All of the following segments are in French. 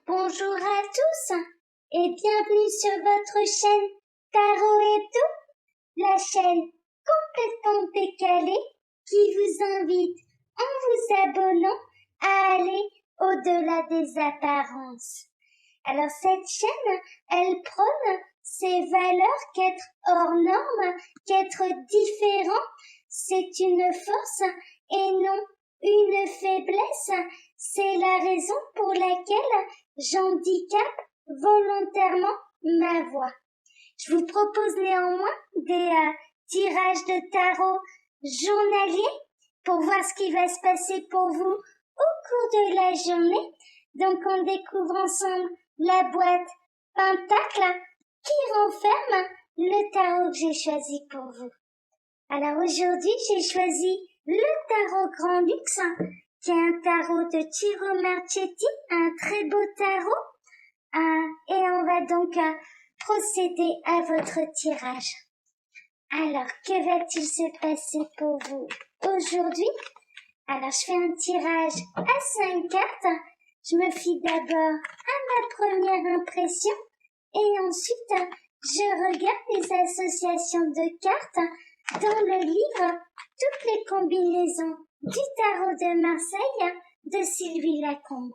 Bonjour à tous et bienvenue sur votre chaîne Tarot Hebdo, la chaîne complètement décalée qui vous invite, en vous abonnant, à aller au-delà des apparences. Alors cette chaîne, elle prône ces valeurs qu'être hors norme, qu'être différent, c'est une force et non une faiblesse. C'est la raison pour laquelle j'handicape volontairement ma voix. Je vous propose néanmoins des tirages de tarot journaliers pour voir ce qui va se passer pour vous au cours de la journée. Donc on découvre ensemble la boîte Pentacle qui renferme le tarot que j'ai choisi pour vous. Alors aujourd'hui, j'ai choisi le tarot Grand Luxe, qui est un tarot de Ciro Marchetti, un très beau tarot. Et on va donc procéder à votre tirage. Alors, que va-t-il se passer pour vous aujourd'hui? Alors, je fais un tirage à 5 cartes. Je me fie d'abord à ma première impression et ensuite, je regarde les associations de cartes dans le livre Toutes les combinaisons du tarot de Marseille de Sylvie Lacombe.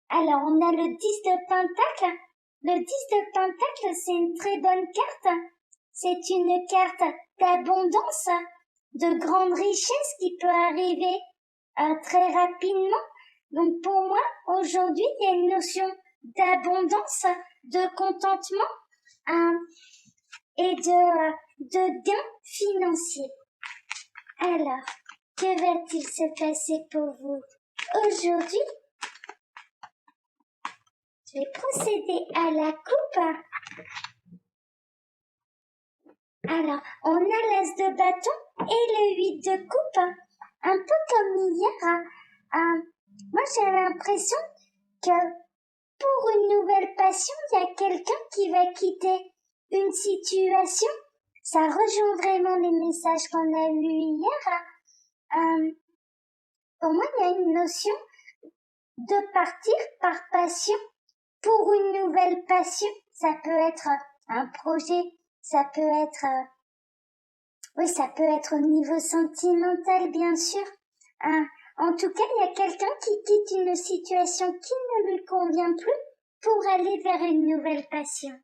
Alors, on a le 10 de Pentacle. Le 10 de Pentacle, c'est une très bonne carte. C'est une carte d'abondance, de grande richesse qui peut arriver très rapidement. Donc, pour moi, aujourd'hui, il y a une notion d'abondance, de contentement et de gain financier. Alors, que va-t-il se passer pour vous aujourd'hui? Je vais procéder à la coupe. Alors, on a l'as de bâton et le 8 de coupe. Un peu comme hier. Moi, j'ai l'impression que pour une nouvelle passion, il y a quelqu'un qui va quitter une situation. Ça rejoint vraiment les messages qu'on a lus hier. Pour moi, il y a une notion de partir par passion pour une nouvelle passion. Ça peut être un projet, ça peut être, ça peut être au niveau sentimental, bien sûr. En tout cas, il y a quelqu'un qui quitte une situation qui ne lui convient plus pour aller vers une nouvelle passion.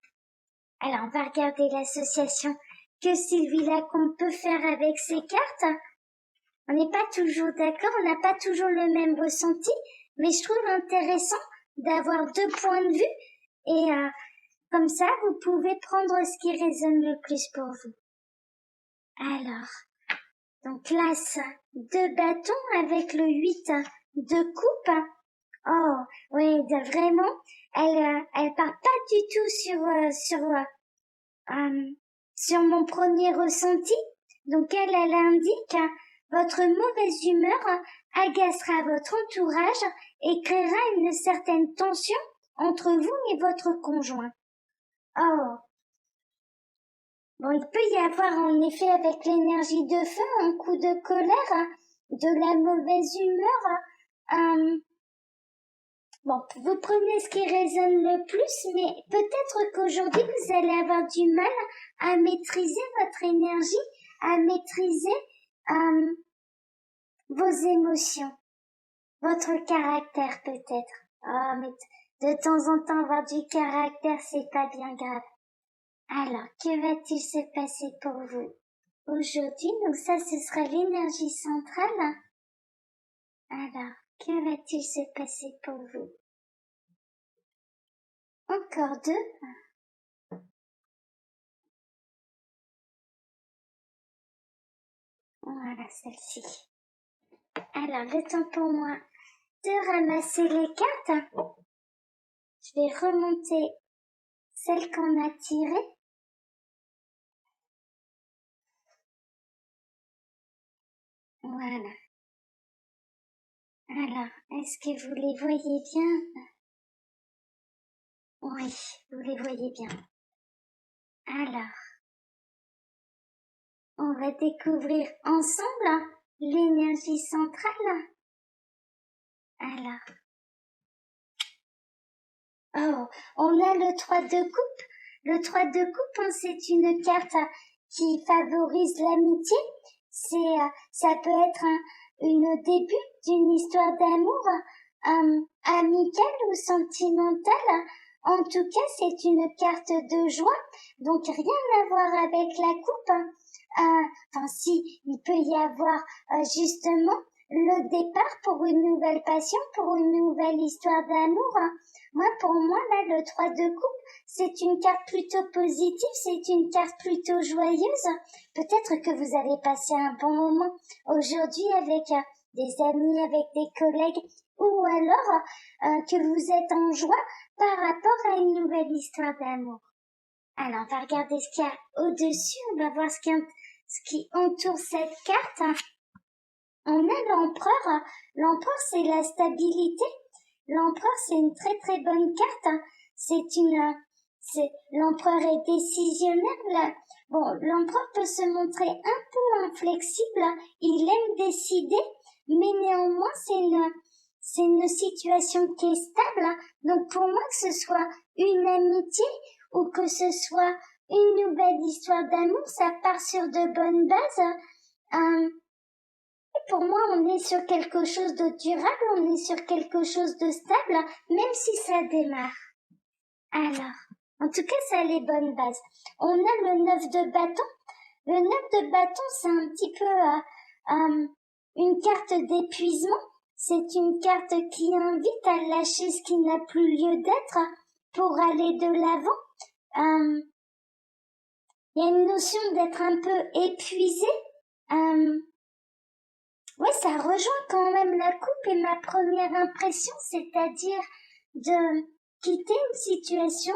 Alors, on va regarder l'association que Sylvie Lacombe peut faire avec ses cartes. On n'est pas toujours d'accord, on n'a pas toujours le même ressenti, mais je trouve intéressant d'avoir deux points de vue et comme ça, vous pouvez prendre ce qui résonne le plus pour vous. Alors, donc l'as de bâton avec le 8 de coupe. Oh, oui, vraiment, elle part pas du tout sur mon premier ressenti. Donc elle indique votre mauvaise humeur agacera votre entourage et créera une certaine tension entre vous et votre conjoint. Oh. Bon, il peut y avoir en effet avec l'énergie de feu un coup de colère, de la mauvaise humeur. Bon, vous prenez ce qui résonne le plus, mais peut-être qu'aujourd'hui vous allez avoir du mal à maîtriser votre énergie, à maîtriser vos émotions, votre caractère peut-être. Oh, mais de temps en temps avoir du caractère, c'est pas bien grave. Alors, que va-t-il se passer pour vous aujourd'hui? Donc ça, ce sera l'énergie centrale. Alors, que va-t-il se passer pour vous? Encore deux. Voilà, celle-ci. Alors, le temps pour moi de ramasser les cartes. Je vais remonter celle qu'on a tirée. Voilà. Alors, est-ce que vous les voyez bien? Oui, vous les voyez bien. Alors, on va découvrir ensemble l'énergie centrale. Alors, Oh, on a le 3 de coupe. Le 3 de coupe, hein, c'est une carte qui favorise l'amitié. Ça peut être une début d'une histoire d'amour amicale ou sentimentale. En tout cas, c'est une carte de joie, donc rien à voir avec la coupe. Enfin, si, il peut y avoir justement le départ pour une nouvelle passion, pour une nouvelle histoire d'amour. Pour moi, là, le 3 de coupe, c'est une carte plutôt positive, c'est une carte plutôt joyeuse. Peut-être que vous avez passé un bon moment aujourd'hui avec des amis, avec des collègues, ou alors que vous êtes en joie par rapport à une nouvelle histoire d'amour. Alors, on va regarder ce qu'il y a au-dessus, on va voir ce qui entoure cette carte. On a l'empereur. L'empereur, c'est la stabilité. L'empereur, c'est une très très bonne carte. L'empereur est décisionnaire. Bon, l'empereur peut se montrer un peu inflexible. Il aime décider, mais néanmoins, c'est une situation qui est stable. Donc, pour moi, que ce soit une amitié ou que ce soit une nouvelle histoire d'amour, ça part sur de bonnes bases. Pour moi, on est sur quelque chose de durable, on est sur quelque chose de stable, même si ça démarre. Alors, en tout cas, ça a les bonnes bases. On a le 9 de bâton. Le 9 de bâton, c'est un petit peu une carte d'épuisement. C'est une carte qui invite à lâcher ce qui n'a plus lieu d'être pour aller de l'avant. Il y a une notion d'être un peu épuisé. Ouais, ça rejoint quand même la coupe et ma première impression, c'est-à-dire de quitter une situation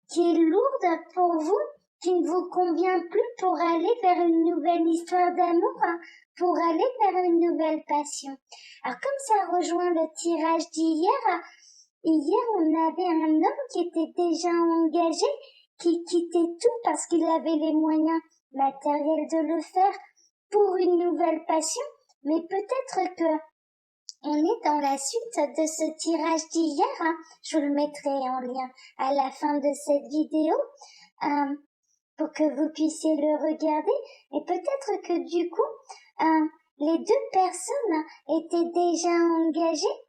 qui est lourde pour vous, qui ne vous convient plus pour aller vers une nouvelle histoire d'amour, pour aller vers une nouvelle passion. Alors comme ça rejoint le tirage d'hier, hier on avait un homme qui était déjà engagé, qui quittait tout parce qu'il avait les moyens matériels de le faire pour une nouvelle passion. Mais peut-être que on est dans la suite de ce tirage d'hier. Je vous le mettrai en lien à la fin de cette vidéo pour que vous puissiez le regarder. Et peut-être que du coup, les deux personnes étaient déjà engagées.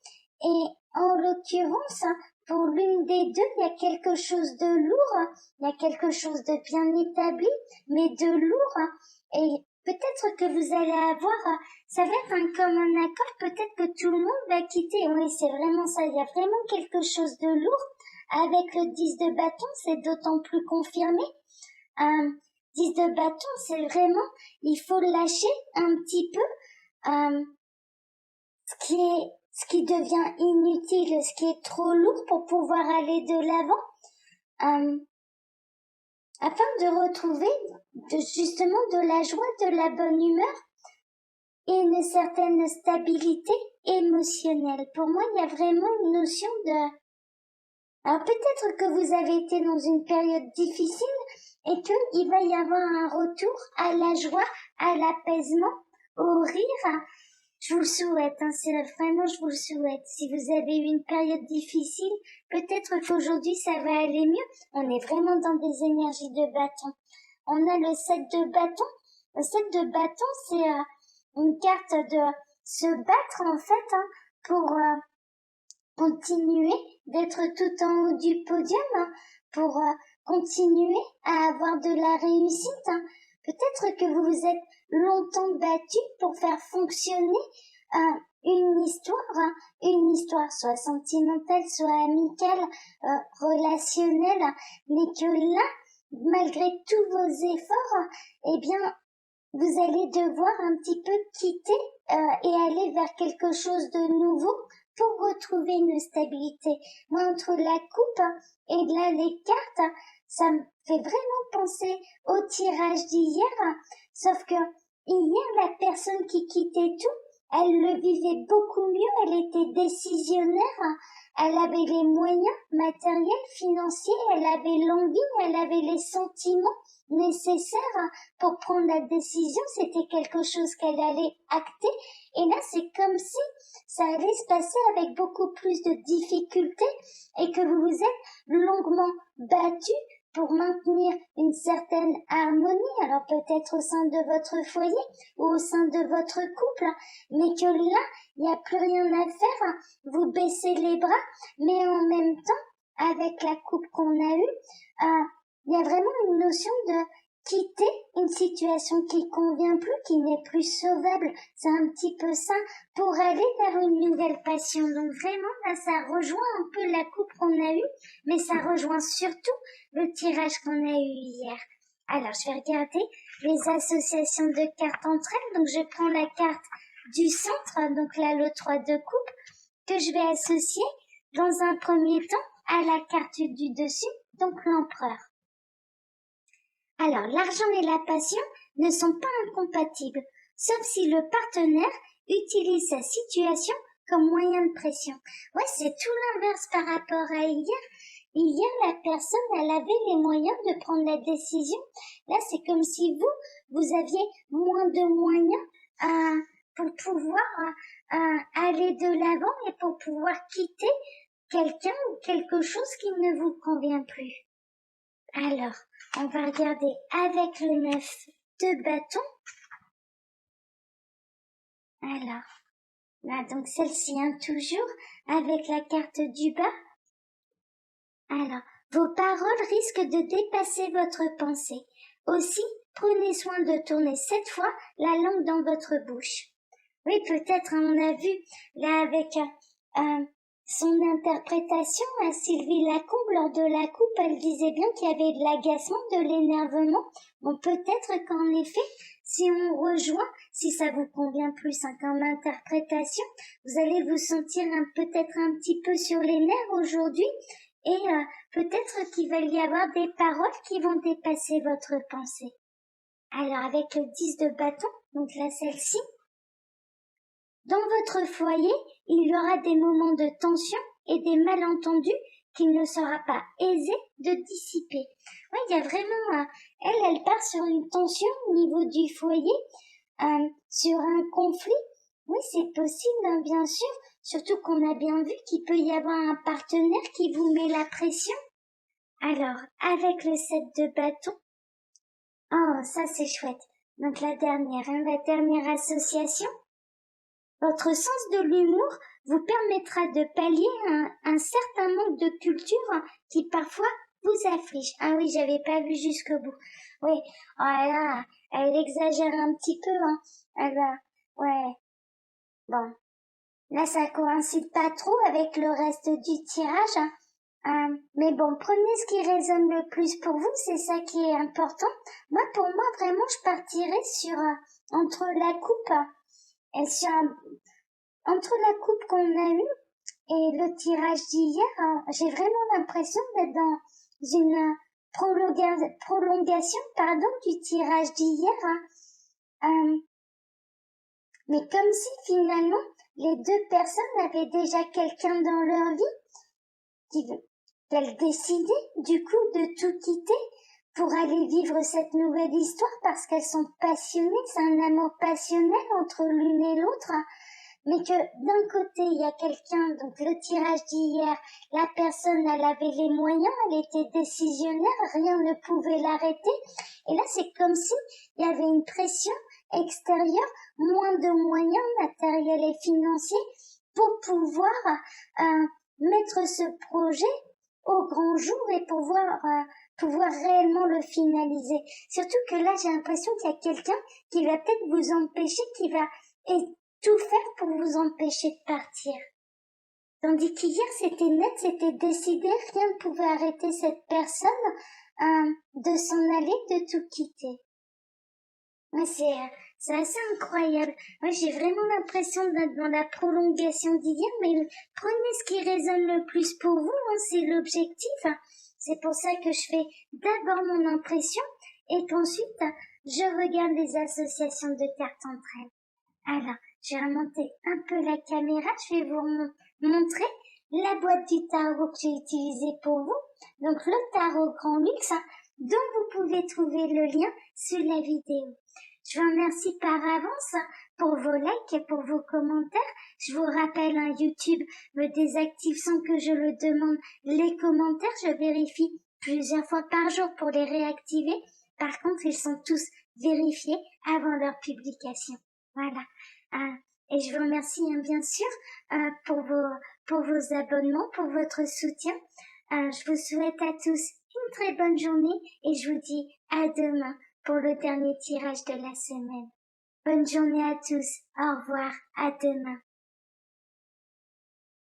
Et en l'occurrence, pour l'une des deux, il y a quelque chose de lourd, il y a quelque chose de bien établi, mais de lourd. Et peut-être que vous allez avoir, ça va être un commun accord, peut-être que tout le monde va quitter. Oui, c'est vraiment ça, il y a vraiment quelque chose de lourd. Avec le 10 de bâton, c'est d'autant plus confirmé. 10 de bâton, c'est vraiment, il faut lâcher un petit peu ce qui devient inutile, ce qui est trop lourd pour pouvoir aller de l'avant. Afin de retrouver justement de la joie, de la bonne humeur et une certaine stabilité émotionnelle. Pour moi, il y a vraiment une notion de... Alors peut-être que vous avez été dans une période difficile et qu'il va y avoir un retour à la joie, à l'apaisement, au rire. Je vous le souhaite, c'est vraiment, je vous le souhaite. Si vous avez eu une période difficile, peut-être qu'aujourd'hui ça va aller mieux. On est vraiment dans des énergies de bâton. On a le 7 de bâton. Le 7 de bâton, c'est une carte de se battre en fait pour continuer d'être tout en haut du podium, pour continuer à avoir de la réussite. Peut-être que vous vous êtes longtemps battu pour faire fonctionner une histoire soit sentimentale, soit amicale, relationnelle, mais que là, malgré tous vos efforts, eh bien, vous allez devoir un petit peu quitter et aller vers quelque chose de nouveau pour retrouver une stabilité. Moi, entre la coupe et là, les cartes, ça me fait vraiment penser au tirage d'hier, sauf que hier, la personne qui quittait tout, elle le vivait beaucoup mieux, elle était décisionnaire, elle avait les moyens matériels, financiers, elle avait l'envie, elle avait les sentiments nécessaires pour prendre la décision, c'était quelque chose qu'elle allait acter, et là c'est comme si ça allait se passer avec beaucoup plus de difficultés, et que vous vous êtes longuement battu pour maintenir une certaine harmonie, alors peut-être au sein de votre foyer ou au sein de votre couple, mais que là, il n'y a plus rien à faire, vous baissez les bras, mais en même temps, avec la coupe qu'on a eue, il y a vraiment une notion de quitter une situation qui convient plus, qui n'est plus sauvable. C'est un petit peu ça pour aller vers une nouvelle passion. Donc vraiment, là, ça rejoint un peu la coupe qu'on a eue, mais ça rejoint surtout le tirage qu'on a eu hier. Alors, je vais regarder les associations de cartes entre elles. Donc, je prends la carte du centre, donc là, le 3 de coupe, que je vais associer dans un premier temps à la carte du dessus, donc l'empereur. Alors, l'argent et la passion ne sont pas incompatibles, sauf si le partenaire utilise sa situation comme moyen de pression. Ouais, c'est tout l'inverse par rapport à hier. Hier, la personne, elle avait les moyens de prendre la décision. Là, c'est comme si vous aviez moins de moyens pour pouvoir aller de l'avant et pour pouvoir quitter quelqu'un ou quelque chose qui ne vous convient plus. Alors, on va regarder avec le 9 de bâton. Alors, là, donc celle-ci, toujours, avec la carte du bas. Alors, vos paroles risquent de dépasser votre pensée. Aussi, prenez soin de tourner 7 fois la langue dans votre bouche. Oui, peut-être, on a vu, là, avec son interprétation à Sylvie Lacombe lors de la coupe, elle disait bien qu'il y avait de l'agacement, de l'énervement. Bon, peut-être qu'en effet, si on rejoint, si ça vous convient plus comme interprétation, vous allez vous sentir peut-être un petit peu sur les nerfs aujourd'hui et peut-être qu'il va y avoir des paroles qui vont dépasser votre pensée. Alors avec le 10 de bâton, donc là celle-ci, dans votre foyer, il y aura des moments de tension et des malentendus qu'il ne sera pas aisé de dissiper. Oui, il y a vraiment, elle part sur une tension au niveau du foyer, sur un conflit. Oui, c'est possible, bien sûr, surtout qu'on a bien vu qu'il peut y avoir un partenaire qui vous met la pression. Alors, avec le 7 de bâton, oh, ça c'est chouette. Donc la dernière association, votre sens de l'humour vous permettra de pallier un certain manque de culture qui parfois vous afflige. Ah oui, j'avais pas vu jusqu'au bout. Oui, oh là, elle exagère un petit peu, Elle va, ouais. Bon, là ça coïncide pas trop avec le reste du tirage. Mais bon, prenez ce qui résonne le plus pour vous, c'est ça qui est important. Moi, pour moi, vraiment, je partirais sur entre la coupe et entre la coupe qu'on a eue et le tirage d'hier, j'ai vraiment l'impression d'être dans une prolongation, du tirage d'hier. Mais comme si finalement les deux personnes avaient déjà quelqu'un dans leur vie qu'elles décidaient du coup de tout quitter pour aller vivre cette nouvelle histoire parce qu'elles sont passionnées, c'est un amour passionnel entre l'une et l'autre, mais que d'un côté il y a quelqu'un, donc le tirage d'hier, la personne elle avait les moyens, elle était décisionnaire, rien ne pouvait l'arrêter, et là c'est comme si il y avait une pression extérieure, moins de moyens matériels et financiers pour pouvoir mettre ce projet au grand jour et pouvoir réellement le finaliser. Surtout que là, j'ai l'impression qu'il y a quelqu'un qui va peut-être vous empêcher, qui va tout faire pour vous empêcher de partir. Tandis qu'hier, c'était net, c'était décidé, rien ne pouvait arrêter cette personne de s'en aller, de tout quitter. Ouais, c'est assez incroyable. Moi, j'ai vraiment l'impression d'être dans la prolongation d'hier, mais prenez ce qui résonne le plus pour vous, c'est l'objectif. C'est pour ça que je fais d'abord mon impression et qu'ensuite, je regarde les associations de cartes entre elles. Alors, je vais remonter un peu la caméra, je vais vous montrer la boîte du tarot que j'ai utilisée pour vous. Donc, le tarot Grand Luxe, dont vous pouvez trouver le lien sous la vidéo. Je vous remercie par avance pour vos likes et pour vos commentaires. Je vous rappelle, YouTube me désactive sans que je le demande les commentaires. Je vérifie plusieurs fois par jour pour les réactiver. Par contre, ils sont tous vérifiés avant leur publication. Voilà. Et je vous remercie bien sûr pour vos abonnements, pour votre soutien. Je vous souhaite à tous une très bonne journée et je vous dis à demain pour le dernier tirage de la semaine. Bonne journée à tous. Au revoir. À demain.